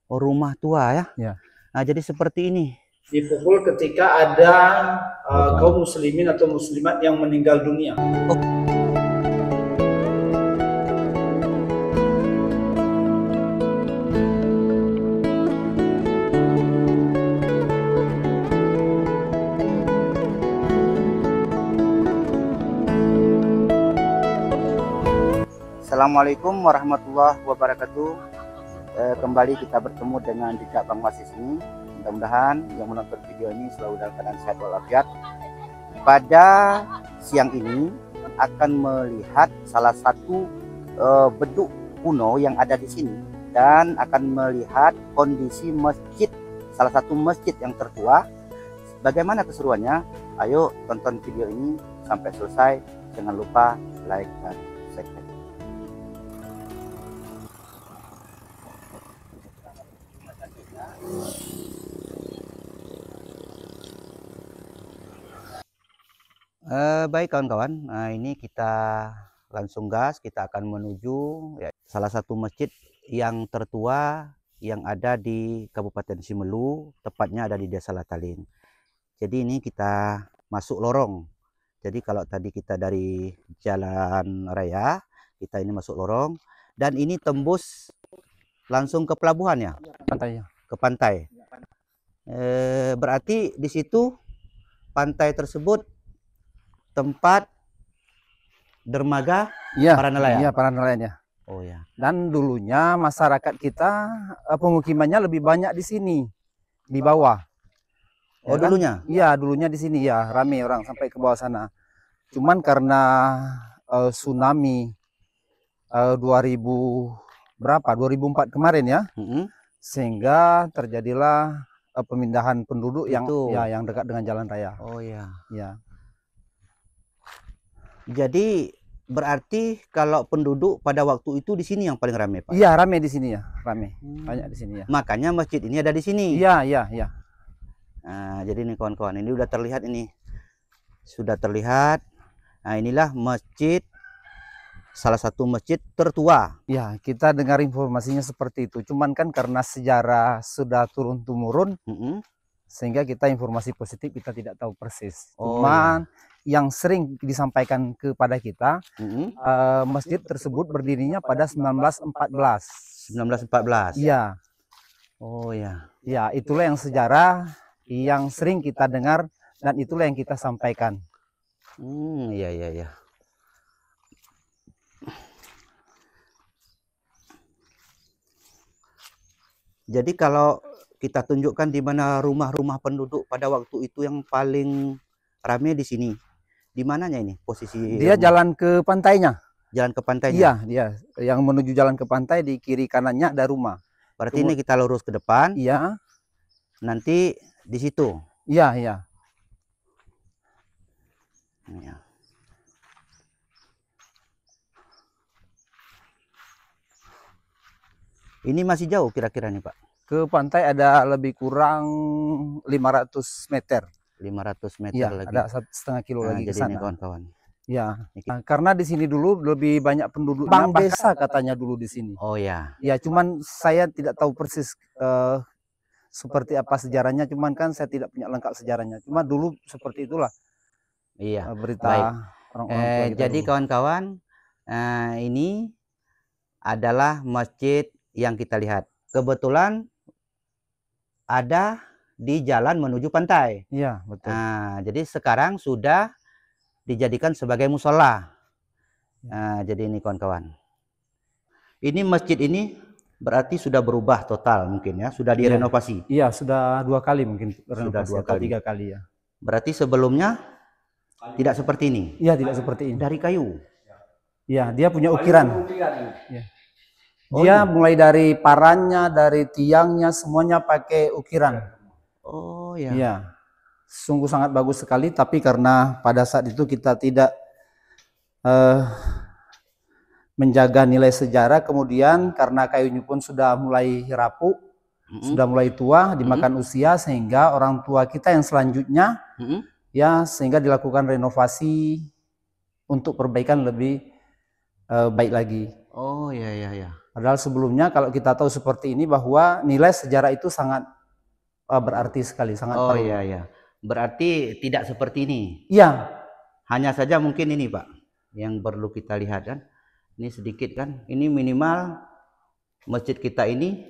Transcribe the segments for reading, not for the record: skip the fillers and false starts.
Oh, rumah tua ya. Ya. Nah, jadi seperti ini. Dipukul ketika ada kaum muslimin atau muslimat yang meninggal dunia. Assalamualaikum warahmatullahi wabarakatuh. Kembali kita bertemu dengan Jejak Bang Wasis ini. Mudah-mudahan yang menonton video ini selalu dalam keadaan sehat walafiat. Pada siang ini akan melihat salah satu beduk kuno yang ada di sini dan akan melihat kondisi masjid, salah satu masjid yang tertua. Bagaimana keseruannya? Ayo tonton video ini sampai selesai. Jangan lupa like dan subscribe. Baik kawan-kawan, nah, ini kita langsung gas, kita akan menuju ya, salah satu masjid yang tertua yang ada di Kabupaten Simelu, tepatnya ada di Desa Latalin. Jadi ini kita masuk lorong. Jadi kalau tadi kita dari jalan raya, kita ini masuk lorong dan ini tembus langsung ke pelabuhan ya, Pantainya. ke pantai. Berarti di situ pantai tersebut tempat dermaga para nelayan. Iya, para nelayan ya. Oh ya. Dan dulunya masyarakat kita pemukimannya lebih banyak di sini, di bawah. Oh, dulunya? Iya, dulunya di sini ya, rame orang sampai ke bawah sana. Cuman karena tsunami 2004 kemarin ya, sehingga terjadilah pemindahan penduduk yang dekat dengan jalan raya. Oh ya. Ya. Jadi berarti kalau penduduk pada waktu itu di sini yang paling ramai, Pak? Iya, ramai di sini ya, ramai. Banyak di sini ya. Makanya masjid ini ada di sini. Iya. Nah, jadi ini kawan-kawan, ini udah terlihat ini. Sudah terlihat. Nah, inilah masjid, salah satu masjid tertua. Ya, kita dengar informasinya seperti itu. Cuman kan karena sejarah sudah turun-temurun, sehingga kita informasi positif kita tidak tahu persis. Cuman yang sering disampaikan kepada kita, masjid tersebut berdirinya pada 1914. 1914. Iya. Oh ya. Ya, itulah yang sejarah yang sering kita dengar dan itulah yang kita sampaikan. Iya. Jadi kalau kita tunjukkan di mana rumah-rumah penduduk pada waktu itu yang paling ramai di sini. Di mananya ini posisi? Dia rumah? Jalan ke pantainya. Jalan ke pantainya? Iya, dia yang menuju jalan ke pantai, di kiri kanannya ada rumah. Berarti ini kita lurus ke depan. Iya. Nanti di situ. Iya. Ya. Ini masih jauh kira-kira nih, Pak? Ke pantai ada lebih kurang 500 meter. 500 meter ya, lagi. Ada 1,5 kilo lagi ke sana. Jadi ini kawan-kawan. Ya, karena di sini dulu lebih banyak penduduk. Bang desa katanya dulu di sini. Oh ya. Ya, cuman saya tidak tahu persis seperti apa sejarahnya. Cuman kan saya tidak punya lengkap sejarahnya. Cuma dulu seperti itulah. Iya. Berita orang-orang tua kita. Jadi kawan-kawan, ini adalah masjid yang kita lihat. Kebetulan ada di jalan menuju pantai. Iya, betul. Nah, jadi sekarang sudah dijadikan sebagai musola. Nah, jadi ini kawan-kawan. Ini masjid ini berarti sudah berubah total mungkin ya, sudah direnovasi. Iya, sudah 2 kali mungkin Sudah renovasi 2 atau kali. 3 kali ya. Berarti sebelumnya tidak seperti ini. Iya, tidak seperti ini. Dari kayu. Iya, dia punya ukiran. Ya. Dia mulai dari parannya, dari tiangnya, semuanya pakai ukiran. Oh ya. Iya, sungguh sangat bagus sekali. Tapi karena pada saat itu kita tidak menjaga nilai sejarah, kemudian karena kayunya pun sudah mulai rapuh, sudah mulai tua, dimakan usia, sehingga orang tua kita yang selanjutnya, ya sehingga dilakukan renovasi untuk perbaikan lebih baik lagi. Oh ya. Padahal sebelumnya kalau kita tahu seperti ini bahwa nilai sejarah itu sangat berarti sekali, sangat Oh perlu. iya ya. Berarti tidak seperti ini. Iya. Hanya saja mungkin ini Pak yang perlu kita lihat kan. Ini sedikit kan. Ini minimal masjid kita ini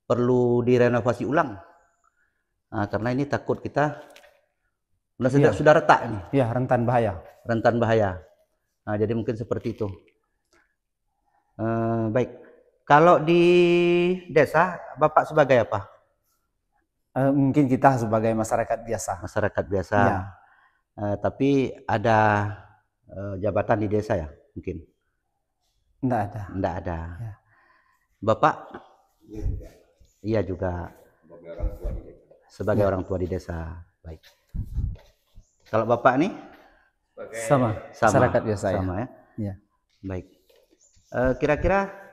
perlu direnovasi ulang. Nah, karena ini takut kita sudah retak ini. Iya, rentan bahaya. Rentan bahaya. Nah, jadi mungkin seperti itu. Baik. Kalau di desa, Bapak sebagai apa? Mungkin kita sebagai masyarakat biasa. Masyarakat biasa. Ya. Tapi ada jabatan di desa ya, mungkin? Enggak ada. Enggak ada. Ya. Bapak? Iya juga. Sebagai orang tua di desa. Baik. Kalau Bapak nih? Sama. Masyarakat biasa sama ya. Ya. Baik. Kira-kira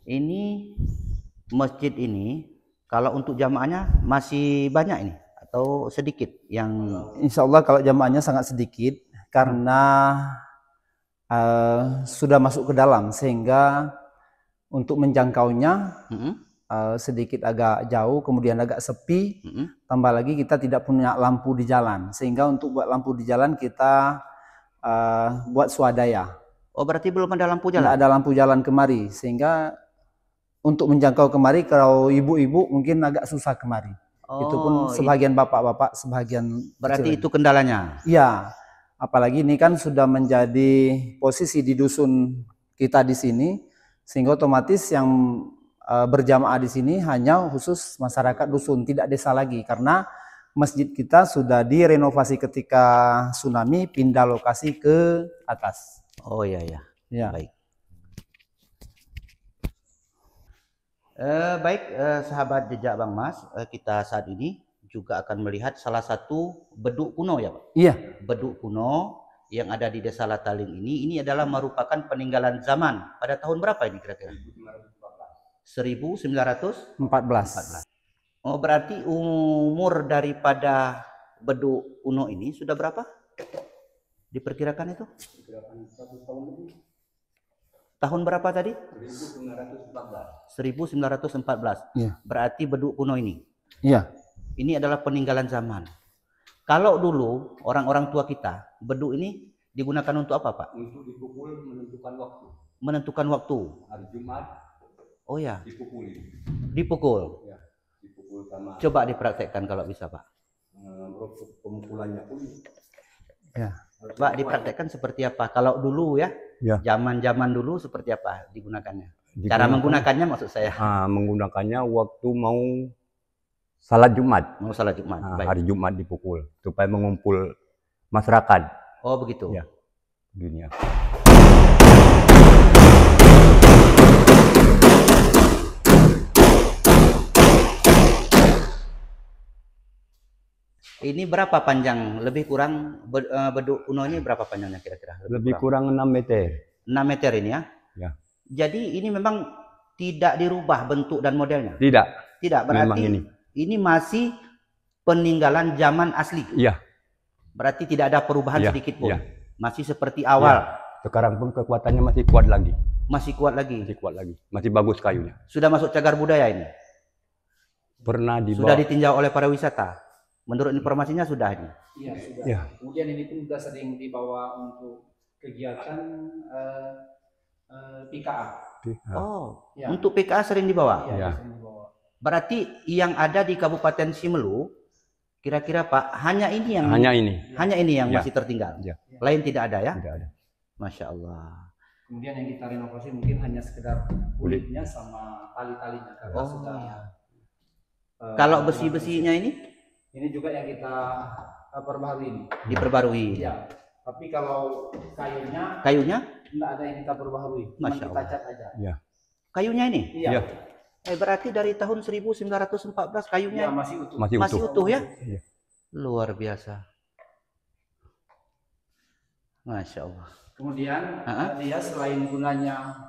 ini masjid ini kalau untuk jamaahnya masih banyak ini atau sedikit yang Insya Allah kalau jamaahnya sangat sedikit karena sudah masuk ke dalam sehingga untuk menjangkaunya sedikit agak jauh, kemudian agak sepi, tambah lagi kita tidak punya lampu di jalan sehingga untuk buat lampu di jalan kita buat swadaya. Oh, berarti belum ada lampu jalan? Tidak ada lampu jalan kemari, sehingga untuk menjangkau kemari kalau ibu-ibu mungkin agak susah kemari. Oh, itu pun sebagian bapak-bapak, sebagian berarti kecil. Itu kendalanya? Iya, apalagi ini kan sudah menjadi posisi di dusun kita di sini, sehingga otomatis yang berjamaah di sini hanya khusus masyarakat dusun, tidak desa lagi, karena masjid kita sudah direnovasi ketika tsunami, pindah lokasi ke atas. Oh iya ya. Ya. Baik. Baik, sahabat jejak Bang Mas, kita saat ini juga akan melihat salah satu beduk kuno ya Pak? Iya. Beduk kuno yang ada di Desa Lataling ini adalah merupakan peninggalan zaman. Pada tahun berapa ini kira-kira? 1914. Oh, berarti umur daripada beduk kuno ini sudah berapa? Diperkirakan itu? Tahun berapa tadi? 1914. Iya. Berarti beduk kuno ini. Iya. Ini adalah peninggalan zaman. Kalau dulu orang-orang tua kita, beduk ini digunakan untuk apa, Pak? Untuk dipukul menentukan waktu. Menentukan waktu. Hari Jumat. Oh ya. Dipukul. Dipukul. Ya, dipukul sama. Coba dipraktekkan kalau bisa, Pak. Pemukulannya pun. Ya. Pak, dipraktekkan seperti apa? Kalau dulu ya, zaman-zaman dulu seperti apa digunakannya? Cara menggunakannya maksud saya. Menggunakannya waktu mau salat Jumat. Mau salat Jumat. Hari Jumat dipukul supaya mengumpul masyarakat. Oh begitu. Ya, dunia. Ini berapa panjang? Lebih kurang beduk kuno ini berapa panjangnya kira-kira? Lebih kurang 6 meter. 6 meter ini ya? Ya. Jadi ini memang tidak dirubah bentuk dan modelnya? Tidak. Tidak, berarti ini masih peninggalan zaman asli? Iya. Berarti tidak ada perubahan sedikit pun? Iya. Masih seperti awal? Ya. Sekarang pun kekuatannya masih kuat lagi. Masih kuat lagi? Masih kuat lagi. Masih bagus kayunya. Sudah masuk cagar budaya ini? Pernah dibawa. Sudah ditinjau oleh para wisata? Menurut informasinya sudah ini? Iya, sudah. Ya. Kemudian ini pun sudah sering dibawa untuk kegiatan PKA. Oh, ya. Untuk PKA sering dibawa? Ya. Sering dibawa. Berarti yang ada di Kabupaten Simelu, kira-kira Pak, hanya ini yang masih tertinggal? Ya. Lain tidak ada ya? Tidak ada. Masya Allah. Kemudian yang kita renovasi mungkin hanya sekedar kulitnya sama tali-talinya karena sudah. Kalau besi-besinya ini? Ini juga yang kita perbaharui ini. Diperbarui. Ya. Tapi kalau kayunya enggak ada yang kita perbaharui. Masya kita Allah. cat aja. Ya. Kayunya ini? Iya. Ya. Berarti dari tahun 1914 kayunya Ya, masih utuh. masih utuh ya? Ya. Luar biasa. Masya Allah. Kemudian dia selain gunanya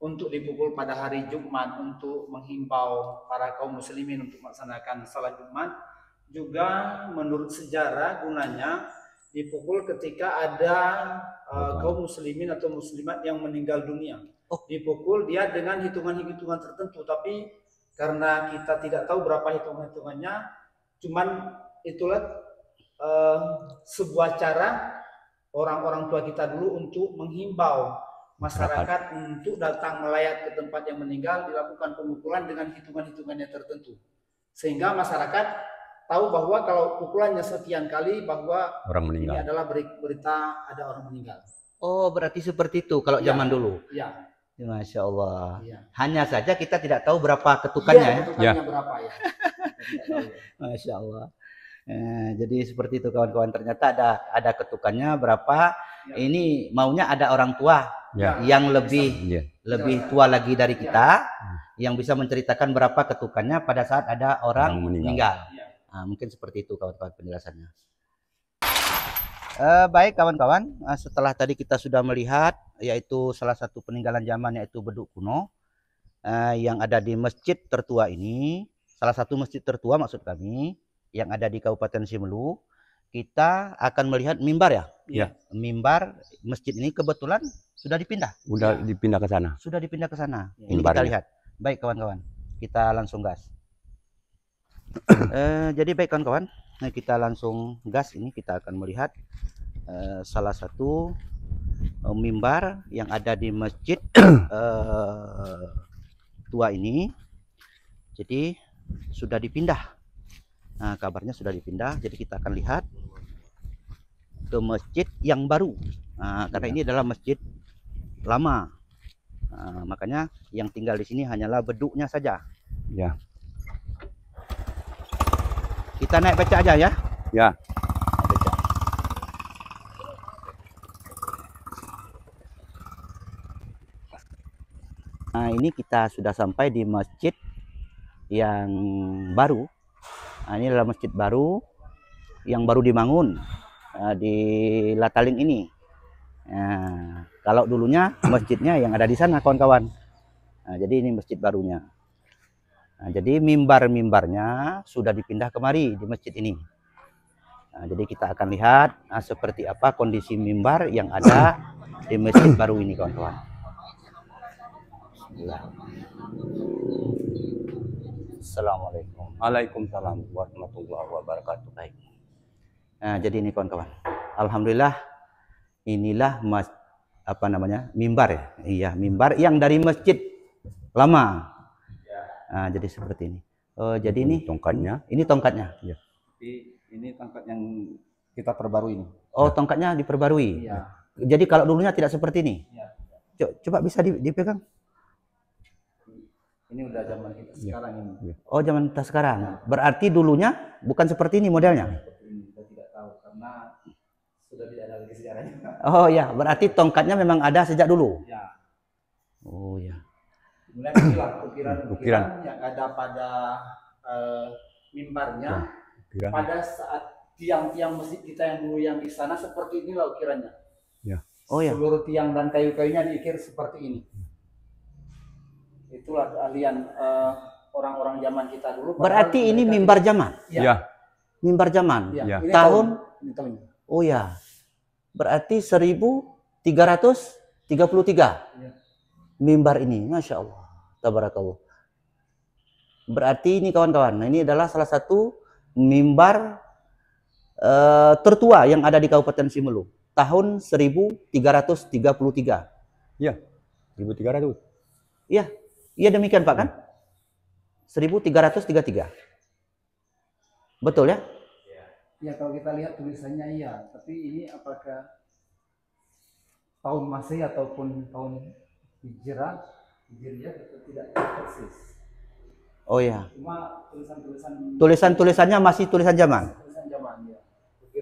untuk dipukul pada hari Jumat untuk menghimbau para kaum muslimin untuk melaksanakan salat Jumat, juga menurut sejarah gunanya dipukul ketika ada kaum muslimin atau muslimat yang meninggal dunia. Dipukul dia dengan hitungan-hitungan tertentu, tapi karena kita tidak tahu berapa hitungannya, cuman itulah sebuah cara orang-orang tua kita dulu untuk menghimbau masyarakat untuk datang melayat ke tempat yang meninggal, dilakukan pemukulan dengan hitungan-hitungannya tertentu, sehingga masyarakat tahu bahwa kalau pukulannya sekian kali bahwa Orang meninggal. ini adalah berita ada orang meninggal. Oh, berarti seperti itu kalau zaman dulu. Iya. Masya Allah. Iya. Hanya saja kita tidak tahu berapa ketukannya ya. Ketukannya berapa ya. Masya Allah. Jadi seperti itu kawan-kawan. Ternyata ada ketukannya berapa. Ya. Ini maunya ada orang tua yang lebih tua lagi dari kita, yang bisa menceritakan berapa ketukannya pada saat ada orang meninggal. Ya. Nah, mungkin seperti itu kawan-kawan penjelasannya. Baik kawan-kawan, setelah tadi kita sudah melihat yaitu salah satu peninggalan zaman yaitu beduk kuno yang ada di masjid tertua ini, salah satu masjid tertua maksud kami yang ada di Kabupaten Simelu. Kita akan melihat mimbar ya. Ya. Mimbar masjid ini kebetulan sudah dipindah. Udah dipindah ke sana. Sudah dipindah ke sana. Ini Mimbarnya. kita lihat. Baik kawan-kawan, kita langsung gas. Jadi baik kawan-kawan, kita langsung gas. Ini kita akan melihat salah satu mimbar yang ada di masjid tua ini. Jadi sudah dipindah. Nah, kabarnya sudah dipindah. Jadi kita akan lihat ke masjid yang baru. Nah, karena ini adalah masjid lama. Nah, makanya yang tinggal di sini hanyalah beduknya saja. Ya. Kita naik becak aja ya. Ya. Becak. Nah, ini kita sudah sampai di masjid yang baru. Nah, ini adalah masjid baru yang baru dibangun di Lataling ini. Nah, kalau dulunya masjidnya yang ada di sana kawan-kawan. Nah, jadi ini masjid barunya. Nah, jadi mimbar-mimbarnya sudah dipindah kemari di masjid ini. Nah, jadi kita akan lihat seperti apa kondisi mimbar yang ada di masjid baru ini kawan-kawan. Assalamualaikum. Waalaikumsalam warahmatullahi wabarakatuh. Baik. Nah, jadi ini kawan-kawan. Alhamdulillah inilah mimbar ya. Iya, mimbar yang dari masjid lama. Nah, jadi seperti ini. Jadi ini tongkatnya. Ini tongkatnya. Ya. Ini tongkat yang kita perbarui ini. Oh, tongkatnya diperbarui. Iya. Jadi kalau dulunya tidak seperti ini. Iya. Coba bisa dipegang. Ini udah zaman kita sekarang ini. Oh, zaman kita sekarang. Berarti dulunya bukan seperti ini modelnya. Kita tidak tahu karena sudah tidak ada lagi sejarahnya. Oh ya, berarti tongkatnya memang ada sejak dulu. Ya. Oh ya. Mulai inilah ukiran-ukiran yang ada pada mimbarnya. Pada saat tiang-tiang masjid kita yang dulu yang di sana seperti inilah ukirannya. Ya. Oh ya. Seluruh tiang dan kayu-kayunya diukir seperti ini. Itulah keahlian orang-orang zaman kita dulu. Berarti ini mimbar zaman. Ya. Mimbar zaman. Ya. Ini tahun. Ini tahunnya. Oh ya. Berarti 1333. Ya. Mimbar ini, Masya Allah. Tabarakallah. Berarti ini kawan-kawan, ini adalah salah satu mimbar tertua yang ada di Kabupaten Simelu. Tahun 1333. Ya. 1300. Iya. Iya demikian Pak kan? 1333. Betul ya? Ya kalau kita lihat tulisannya iya, tapi ini apakah tahun Masehi ataupun tahun Hijriah kita tidak tahu persis. Oh ya. Cuma Tulisannya masih tulisan zaman. tulisan zaman ya.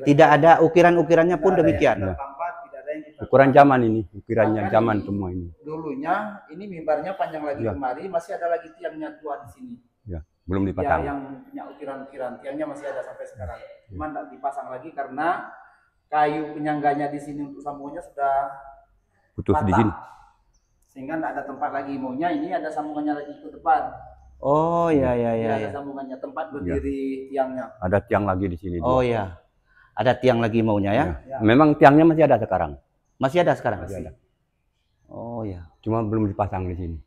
Tidak ada ukiran-ukirannya pun demikian. Tampak tidak ada yang kita Ukuran zaman ini, ukirannya Bahkan zaman ini semua ini. Dulunya ini mimbarnya panjang lagi Ya. kemari, masih ada lagi tiangnya tua di sini. Ya, belum Ya, dipasang. yang punya ukiran-ukiran tiangnya masih ada sampai sekarang. Cuma tidak dipasang lagi karena kayu penyangganya di sini untuk sambungannya sudah Putus di patah. sini. Sehingga tidak ada tempat lagi. Maunya ini ada sambungannya lagi ke depan. Oh ya ya Ini ya. ada Ya. sambungannya tempat berdiri tiangnya. Ada tiang lagi di sini. Oh dua. ya. Ada tiang lagi maunya ya? Ya. Memang tiangnya masih ada sekarang. Masih ada sekarang? Masih ada. Oh ya. Cuma belum dipasang di sini.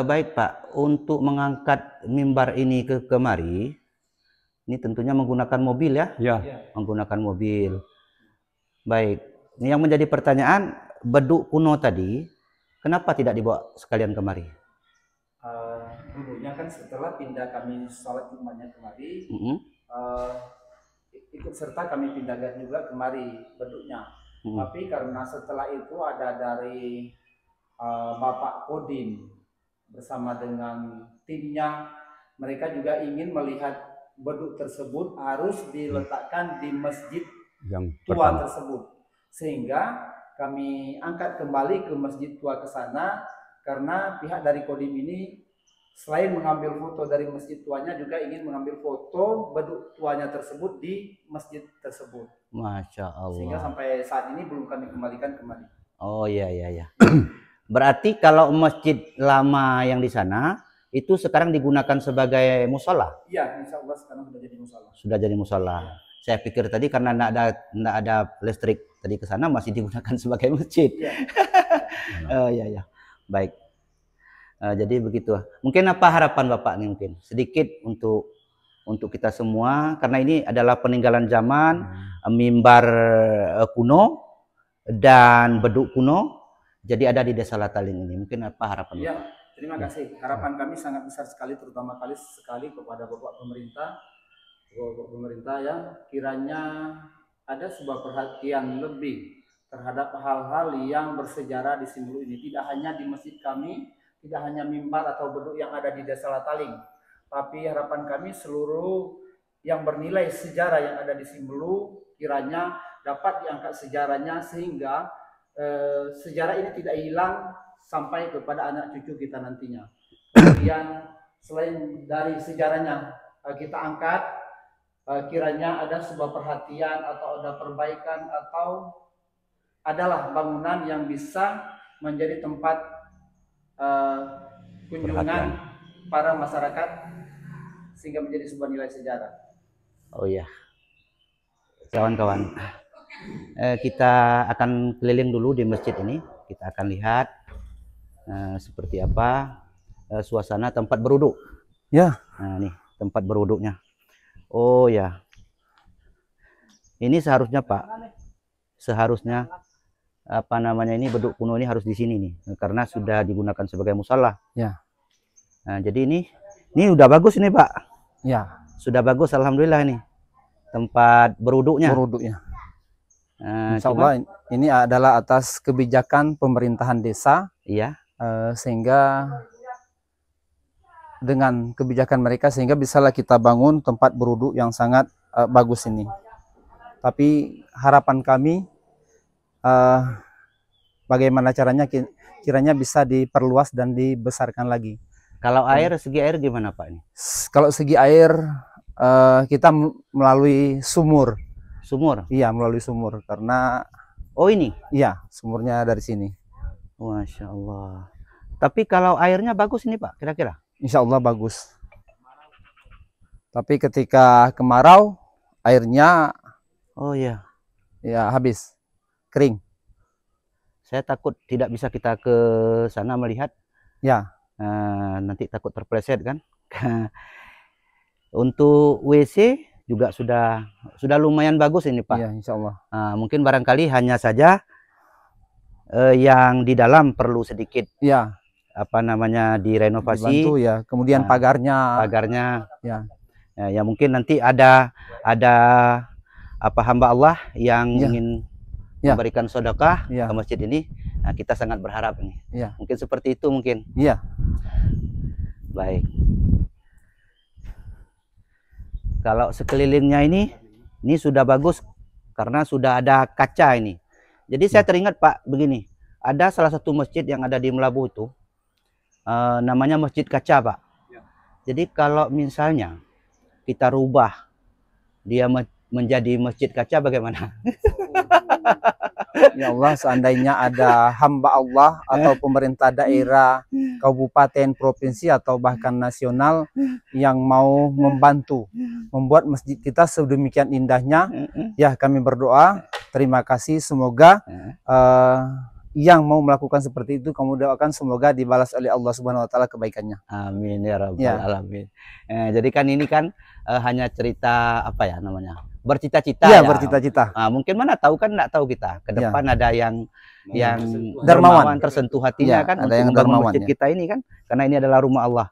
Baik Pak, untuk mengangkat mimbar ini ke kemari, ini tentunya menggunakan mobil ya? Ya. Menggunakan mobil. Baik, ini yang menjadi pertanyaan, beduk kuno tadi, kenapa tidak dibawa sekalian kemari? Dulunya kan setelah pindah kami sholat Jumatnya kemari, ikut serta kami pindahkan juga kemari beduknya. Tapi karena setelah itu ada dari Bapak Kodim bersama dengan timnya, mereka juga ingin melihat beduk tersebut harus diletakkan di masjid Yang tua pertama. tersebut, sehingga kami angkat kembali ke masjid tua ke sana karena pihak dari Kodim ini selain mengambil foto dari masjid tuanya juga ingin mengambil foto beduk tuanya tersebut di masjid tersebut. Masya Allah. Sehingga sampai saat ini belum kami kembalikan kembali. Oh iya. Berarti kalau masjid lama yang di sana itu sekarang digunakan sebagai musola? Iya, insya Allah sekarang sudah jadi musola. Sudah jadi musola. Ya. Saya pikir tadi karena tidak ada listrik tadi ke sana masih digunakan sebagai masjid. Iya. Iya. Baik. Jadi begitu. Mungkin apa harapan Bapak nih mungkin sedikit untuk kita semua, karena ini adalah peninggalan zaman, mimbar kuno dan beduk kuno, jadi ada di Desa Lataling ini. Mungkin apa harapan Bapak? Ya, terima kasih. Harapan kami sangat besar sekali, terutama sekali kepada Bapak pemerintah ya, kiranya ada sebuah perhatian lebih terhadap hal-hal yang bersejarah di Simelu ini. Tidak hanya di masjid kami, tidak hanya mimbar atau beduk yang ada di Desa Lataling, tapi harapan kami seluruh yang bernilai sejarah yang ada di Simelu kiranya dapat diangkat sejarahnya sehingga sejarah ini tidak hilang sampai kepada anak cucu kita nantinya. Kemudian selain dari sejarahnya kita angkat, kiranya ada sebuah perhatian atau ada perbaikan atau adalah bangunan yang bisa menjadi tempat kunjungan para masyarakat sehingga menjadi sebuah nilai sejarah. Oh iya, kawan-kawan, kita akan keliling dulu di masjid ini. Kita akan lihat seperti apa suasana tempat berwuduk. Ya. Nah, nih tempat berwuduknya. Oh ya, ini seharusnya Pak, apa namanya ini beduk kuno ini harus di sini nih, karena sudah digunakan sebagai musola. Ya. Nah, jadi ini udah bagus ini Pak. Ya. Sudah bagus, alhamdulillah ini tempat berwuduknya. Insya Allah ini adalah atas kebijakan pemerintahan desa. Iya. Sehingga dengan kebijakan mereka sehingga bisalah kita bangun tempat berwuduk yang sangat bagus ini. Tapi harapan kami bagaimana caranya kiranya bisa diperluas dan dibesarkan lagi. Kalau segi air gimana Pak ini? Kalau segi air kita melalui sumur. Sumur? Iya, melalui sumur karena ini? Iya, sumurnya dari sini. Masya Allah. Tapi kalau airnya bagus ini Pak, kira-kira? Insya Allah bagus. Tapi ketika kemarau airnya ya habis, kering. Saya takut tidak bisa kita ke sana melihat. Ya. Nanti takut terpleset kan. Untuk WC juga sudah lumayan bagus ini Pak. Iya, insya Allah. Mungkin barangkali hanya saja yang di dalam perlu sedikit. Ya. Apa namanya direnovasi. Dibantu ya. Kemudian pagarnya. Ya mungkin nanti ada apa hamba Allah yang ingin memberikan sedekah ke masjid ini. Nah, kita sangat berharap ini. Mungkin seperti itu mungkin. Iya. Baik. Kalau sekelilingnya ini sudah bagus karena sudah ada kaca ini. Jadi saya teringat Pak begini, ada salah satu masjid yang ada di Melabuh itu namanya Masjid Kaca Pak. Jadi kalau misalnya kita rubah dia menjadi masjid kaca bagaimana? Ya Allah, seandainya ada hamba Allah atau pemerintah daerah, kabupaten, provinsi atau bahkan nasional yang mau membantu membuat masjid kita sedemikian indahnya, ya kami berdoa terima kasih, semoga yang mau melakukan seperti itu kamu doakan semoga dibalas oleh Allah Subhanahu wa taala kebaikannya. Amin ya rabbal Ya. alamin. Jadi kan ini kan hanya cerita apa ya namanya? Bercita-cita Iya, ya. bercita-cita. Mungkin mana tahu kan enggak tahu kita. Ke Ya. depan ada yang Dermawan. tersentuh hatinya Ya, kan ada untuk yang membangun dermawan, masjid ya. kita ini kan karena ini adalah rumah Allah.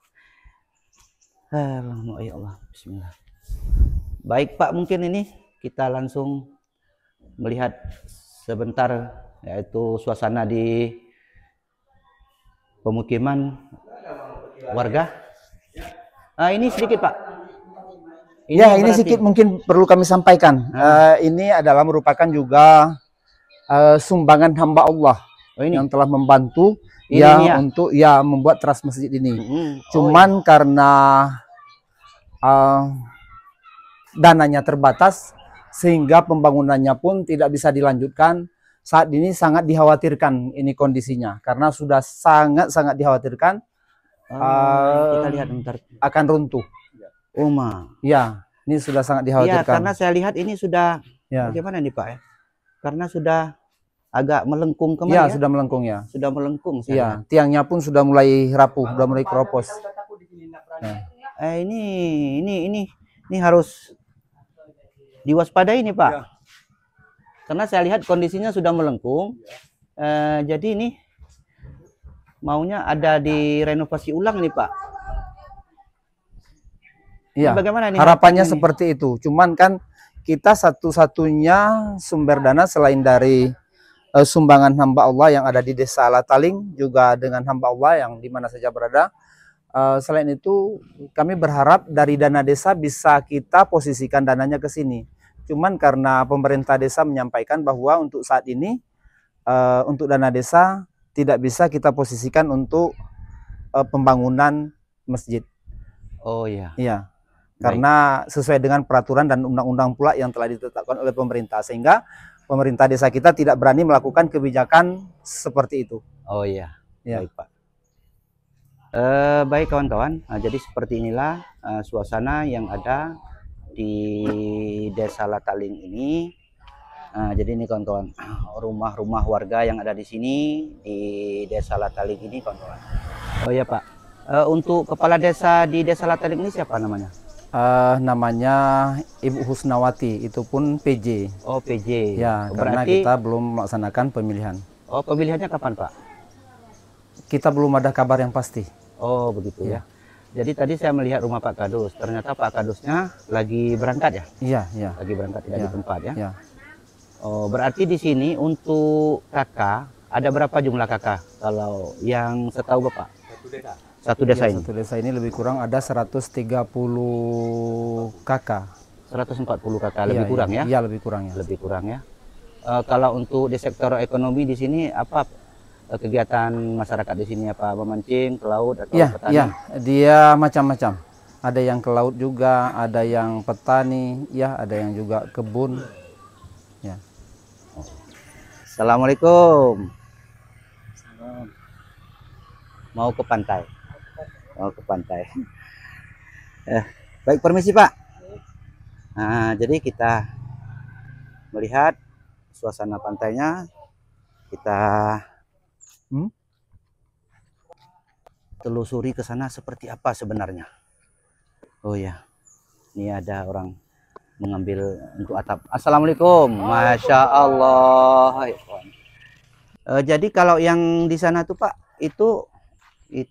Allahumma ya Allah. Bismillah. Baik Pak, mungkin ini kita langsung melihat sebentar yaitu suasana di pemukiman warga. Ini sedikit Pak. Ini berarti- sedikit mungkin perlu kami sampaikan. Ini adalah merupakan juga sumbangan hamba Allah Oh, ini. yang telah membantu Ini ya, nih ya. untuk ya membuat teras masjid ini. Oh, Cuman karena dananya terbatas sehingga pembangunannya pun tidak bisa dilanjutkan. Saat ini sangat dikhawatirkan ini kondisinya karena sudah sangat dikhawatirkan kita lihat bentar. akan runtuh. Ya, ini sudah sangat Ya, dikhawatirkan. karena saya lihat ini sudah Ya, bagaimana nih Pak ya? Karena sudah agak melengkung ya, kemari ya. sudah melengkung ya. Sudah melengkung saya Ya, lihat. tiangnya pun sudah mulai rapuh, sudah mulai keropos. Ya. Ini harus diwaspadai nih Pak. Karena saya lihat kondisinya sudah melengkung. Jadi ini maunya ada direnovasi ulang nih Pak. Iya, Ini bagaimana nih harapannya harapannya nih? seperti itu. Cuman kan kita satu-satunya sumber dana selain dari sumbangan hamba Allah yang ada di Desa Lataling, juga dengan hamba Allah yang di mana saja berada. Selain itu, kami berharap dari dana desa bisa kita posisikan dananya ke sini. Cuman karena pemerintah desa menyampaikan bahwa untuk saat ini, untuk dana desa tidak bisa kita posisikan untuk pembangunan masjid. Oh iya. Iya, karena sesuai dengan peraturan dan undang-undang pula yang telah ditetapkan oleh pemerintah, sehingga pemerintah desa kita tidak berani melakukan kebijakan seperti itu. Oh iya. Ya. Baik Pak. Baik kawan-kawan. Jadi seperti inilah suasana yang ada di Desa Lataling ini. Jadi ini kawan-kawan, rumah-rumah warga yang ada di sini di Desa Lataling ini kawan-kawan. Oh iya Pak. Untuk kepala desa di Desa Lataling ini siapa namanya? Namanya Ibu Husnawati, itu pun PJ. Oh PJ. Ya, karena berarti kita belum melaksanakan pemilihan. pemilihannya kapan Pak? Kita belum ada kabar yang pasti. Oh begitu Ya. ya. Jadi tadi saya melihat rumah Pak Kadus. Ternyata Pak Kadusnya lagi berangkat ya? Iya, iya. Lagi berangkat tidak Ya. di tempat ya? Ya. Oh berarti di sini untuk kakak ada berapa jumlah kakak? Kalau yang setahu Bapak? Satu desa Ya, ini. satu desa ini lebih kurang ada 130 kakak. 140 kakak lebih kurang ya? Iya, lebih kurang ya. Lebih kurang ya. Kalau untuk di sektor ekonomi di sini apa kegiatan masyarakat di sini, apa memancing ke laut atau Iya, petani? iya, dia macam-macam. Ada yang ke laut juga, ada yang petani, ya, ada yang juga kebun. Ya. Assalamualaikum. Mau ke pantai. Mau ke pantai. Baik, permisi Pak. Nah, jadi kita melihat suasana pantainya. Kita telusuri ke sana seperti apa sebenarnya. Oh ya, ini ada orang mengambil untuk atap. Assalamualaikum. Masya Allah. Jadi kalau yang di sana tuh Pak, itu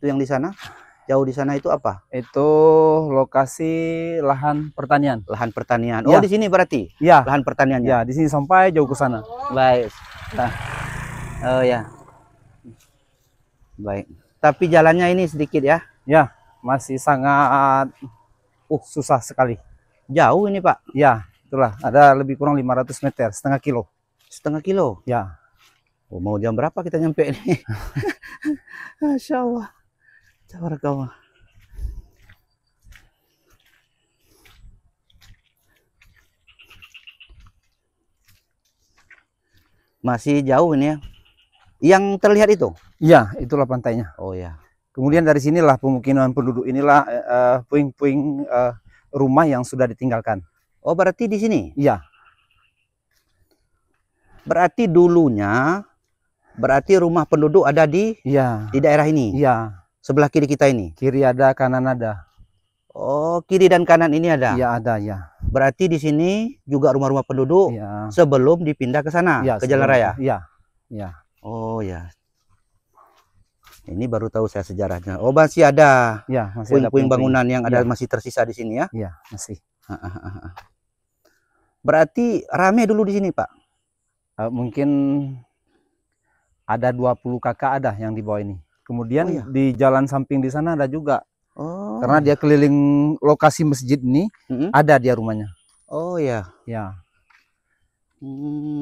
yang di sana, jauh di sana itu apa? Itu lokasi lahan pertanian. Lahan pertanian. Oh, Ya. di sini berarti Ya, lahan pertaniannya. ya, di sini sampai jauh ke sana. Baik. Nah. Oh ya. Baik. Tapi jalannya ini sedikit ya. Ya, masih sangat susah sekali. Jauh ini Pak. Ya, itulah, ada lebih kurang 500 meter, setengah kilo. Setengah kilo. Ya. Oh, mau jam berapa kita nyampe ini? Masya Allah. Tabarakallah. Masih jauh ini ya. Yang terlihat itu? Ya, itulah pantainya. Oh ya. Kemudian dari sinilah pemukiman penduduk inilah puing-puing rumah yang sudah ditinggalkan. Oh, berarti di sini? Iya. Berarti dulunya Berarti rumah penduduk ada di Iya. daerah ini. Iya. Sebelah kiri kita ini. Kiri ada, kanan ada. Oh, kiri dan kanan ini ada. Iya ada ya. Berarti di sini juga rumah-rumah penduduk sebelum dipindah ke sana, ke jalan raya. Iya. Iya. Oh ya. Ini baru tahu saya sejarahnya. Oh, masih ada. Iya, masih ada puing-puing bangunan yang ada ya. masih tersisa di sini ya. Iya, masih. Berarti rame dulu di sini, Pak. Mungkin ada 20 kakak ada yang di bawah ini. Kemudian di jalan samping di sana ada juga. Oh. Karena dia keliling lokasi masjid ini, ada dia rumahnya. Oh ya. Ya.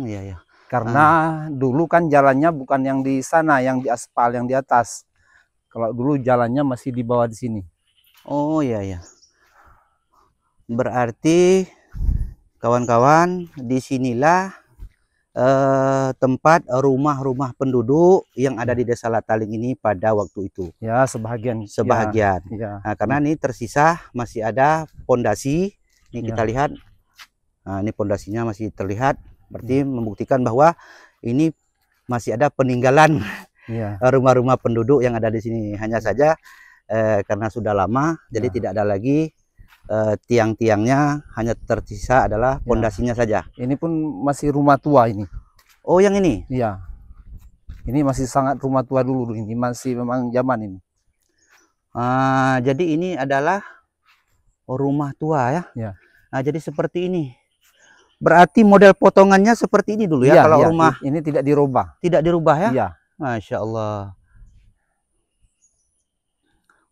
Ya ya. Karena dulu kan jalannya bukan yang di sana, yang di aspal, yang di atas. Kalau dulu jalannya masih di bawah di sini. Oh ya ya. Berarti kawan-kawan, disinilah tempat rumah-rumah penduduk yang ada di Desa Lataling ini pada waktu itu. Ya, sebahagian. Ya. Nah, karena ini tersisa masih ada pondasi. Ini kita lihat. Nah, ini pondasinya masih terlihat. Berarti membuktikan bahwa ini masih ada peninggalan rumah-rumah penduduk yang ada di sini. Hanya saja karena sudah lama, jadi tidak ada lagi tiang-tiangnya, hanya tersisa adalah pondasinya saja. Ini pun masih rumah tua ini. Oh, yang ini? Iya. Ini masih sangat rumah tua dulu. Ini masih memang zaman ini. Jadi ini adalah rumah tua ya? Ya. Nah, jadi seperti ini. Berarti model potongannya seperti ini dulu ya? Kalau rumah ini tidak dirubah. Tidak dirubah ya? Iya. Masya Allah.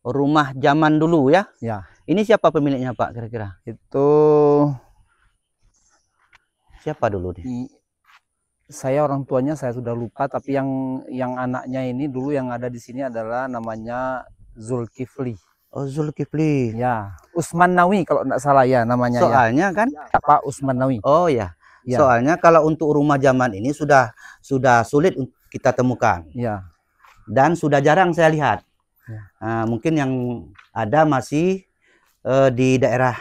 Rumah zaman dulu ya? Ya. Ini siapa pemiliknya Pak kira-kira? Itu siapa dulu nih? Saya orang tuanya saya sudah lupa, tapi yang anaknya ini dulu yang ada di sini adalah namanya Zulkifli. Oh, Zulkifli. Ya, Usman Nawi kalau tidak salah ya namanya. Soalnya kan Pak Usman Nawi. Oh ya. Soalnya kalau untuk rumah zaman ini sudah sulit kita temukan. Ya. Dan sudah jarang saya lihat. Mungkin yang ada masih di daerah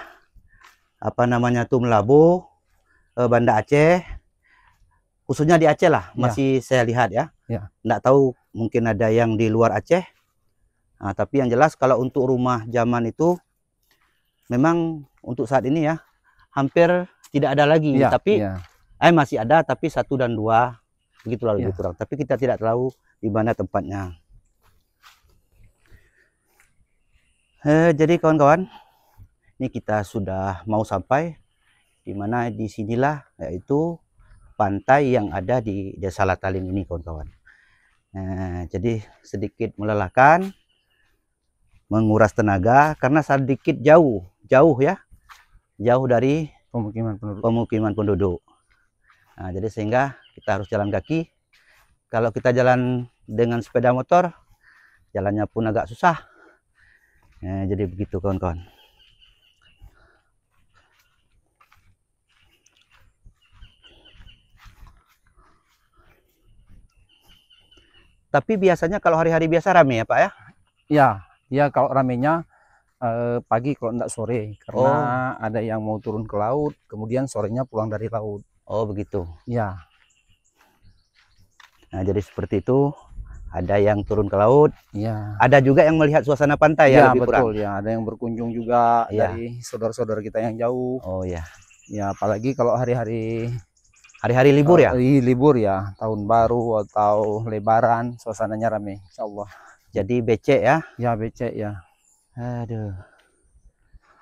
apa namanya Tumlabo, Banda Aceh, khususnya di Aceh lah masih saya lihat ya. Nggak tahu mungkin ada yang di luar Aceh. Tapi yang jelas kalau untuk rumah zaman itu memang untuk saat ini ya hampir tidak ada lagi. Tapi masih ada, tapi 1 dan 2 begitulah lebih kurang. Tapi kita tidak tahu di mana tempatnya. Jadi kawan-kawan, ini kita sudah mau sampai di mana disinilah yaitu pantai yang ada di Desa Lataling ini kawan-kawan. Jadi sedikit melelahkan, menguras tenaga karena sedikit jauh ya, jauh dari pemukiman penduduk. Jadi sehingga kita harus jalan kaki. Kalau kita jalan dengan sepeda motor, jalannya pun agak susah. Jadi begitu kawan-kawan. Tapi biasanya kalau hari-hari biasa rame ya Pak ya? Ya kalau ramenya pagi kalau enggak sore. Karena ada yang mau turun ke laut, kemudian sorenya pulang dari laut. Oh begitu? Ya. Nah jadi seperti itu. Ada yang turun ke laut, ada juga yang melihat suasana pantai ya, lebih kurang. Betul ya, ada yang berkunjung juga dari saudara-saudara kita yang jauh. Oh ya, ya apalagi kalau hari-hari libur ya? Libur ya, tahun baru atau lebaran, suasananya ramai, insya Allah. Jadi becek ya? Ya becek ya. Aduh.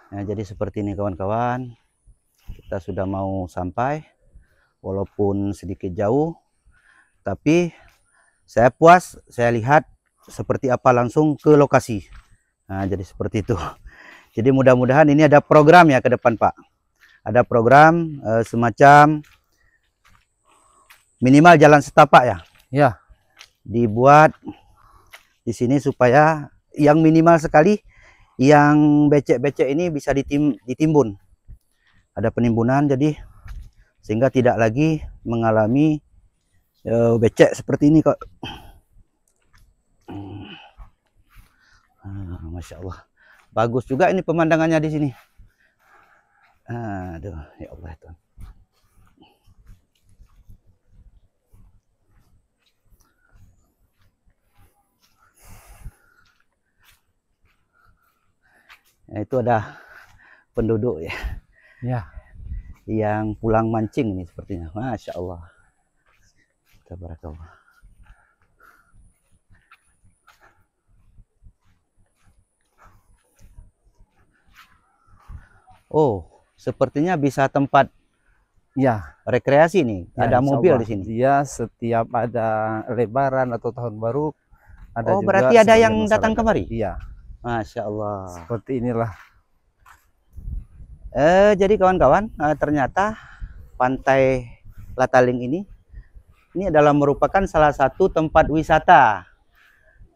Nah jadi seperti ini kawan-kawan, kita sudah mau sampai, walaupun sedikit jauh, tapi saya puas, saya lihat seperti apa langsung ke lokasi. Nah, jadi seperti itu. Jadi mudah-mudahan ini ada program ya ke depan Pak. Ada program semacam minimal jalan setapak ya. Ya. Dibuat di sini supaya yang minimal sekali yang becek-becek ini bisa ditimbun. Ada penimbunan jadi sehingga tidak lagi mengalami becek seperti ini kok. Masya Allah, bagus juga ini pemandangannya di sini. Aduh, ya Allah Tuhan. Nah, itu ada penduduk ya. Ya. Yang pulang mancing ini sepertinya. Masya Allah. Tabarakallah. Oh, sepertinya bisa tempat Ya. rekreasi nih. Ya, Ada insya mobil Allah. di sini. Iya, setiap ada Lebaran atau Tahun Baru ada Oh, juga berarti ada sebagian yang datang masyarakat. kemari? Iya. Masya Allah. Seperti inilah. Jadi kawan-kawan, ternyata Pantai Lataling ini adalah merupakan salah satu tempat wisata.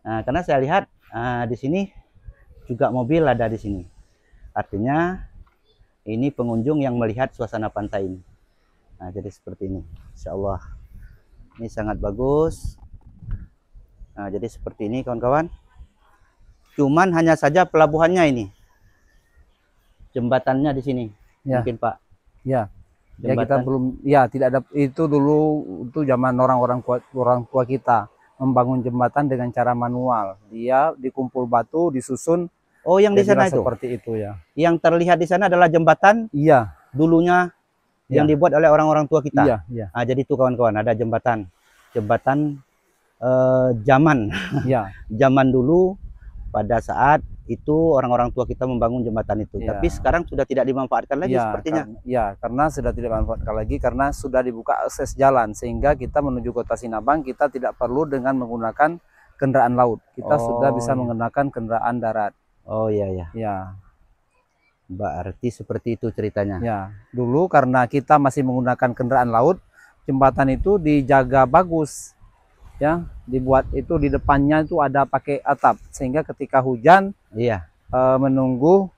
Nah, karena saya lihat di sini juga mobil ada di sini. Artinya ini pengunjung yang melihat suasana pantai ini. Nah, jadi seperti ini. Insya Allah. Ini sangat bagus. Nah, jadi seperti ini kawan-kawan. Cuman hanya saja pelabuhannya ini. Jembatannya di sini. Ya. Mungkin Pak. Ya. Ya, Jembatan. kita belum, ya tidak ada, itu dulu itu zaman orang tua kita membangun jembatan dengan cara manual. Dia dikumpul batu, disusun. Oh, yang di sana itu. Seperti itu ya. Yang terlihat di sana adalah jembatan. Iya. Dulunya yang dibuat oleh orang-orang tua kita. Iya, iya. Nah, jadi itu kawan-kawan, ada jembatan zaman. Ya. Zaman dulu pada saat itu orang-orang tua kita membangun jembatan itu. Ya. Tapi sekarang sudah tidak dimanfaatkan lagi sepertinya. Karena sudah tidak dimanfaatkan lagi karena sudah dibuka akses jalan sehingga kita menuju Kota Sinabang kita tidak perlu dengan menggunakan kendaraan laut. Kita sudah bisa menggunakan kendaraan darat. Oh iya ya. Ya. Berarti seperti itu ceritanya. Ya, dulu karena kita masih menggunakan kendaraan laut, jembatan itu dijaga bagus. Ya, dibuat itu di depannya itu ada pakai atap sehingga ketika hujan menunggu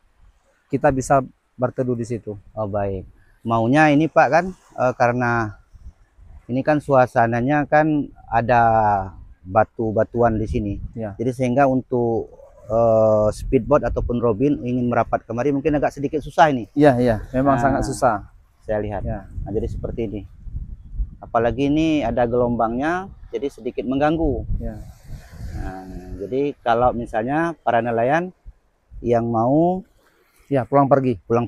kita bisa berteduh di situ. Oh baik. Maunya ini Pak kan karena ini kan suasananya kan ada batu-batuan di sini. Ya. Jadi sehingga untuk speedboat ataupun robin ingin merapat kemari mungkin agak sedikit susah ini. Iya, iya, memang sangat susah. Saya lihat. Ya. Nah, jadi seperti ini. Apalagi ini ada gelombangnya, jadi sedikit mengganggu. Ya. Nah, jadi kalau misalnya para nelayan yang mau pulang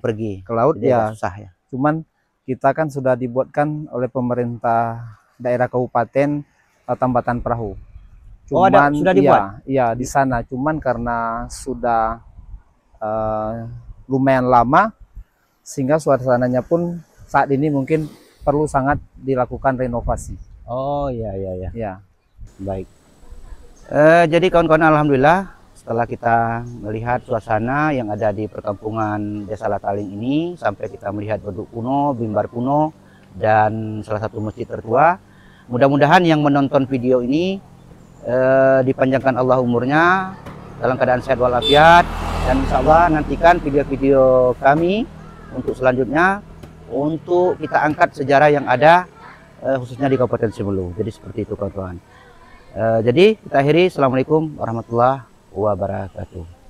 pergi ke laut ya susah ya. Cuman kita kan sudah dibuatkan oleh pemerintah daerah kabupaten tambatan perahu. Cuman sudah dibuat? Iya, di sana. Cuman karena sudah lumayan lama sehingga suasananya pun saat ini mungkin perlu sangat dilakukan renovasi. Oh iya. Ya. Baik. Jadi kawan-kawan, alhamdulillah setelah kita melihat suasana yang ada di perkampungan Desa Lataling ini sampai kita melihat beduk kuno, mimbar kuno dan salah satu masjid tertua. Mudah-mudahan yang menonton video ini dipanjangkan Allah umurnya dalam keadaan sehat walafiat, dan insya Allah nantikan video-video kami untuk selanjutnya untuk kita angkat sejarah yang ada khususnya di Kabupaten Simelu. Jadi seperti itu kawan-kawan. Jadi kita akhiri. Assalamualaikum warahmatullahi wabarakatuh.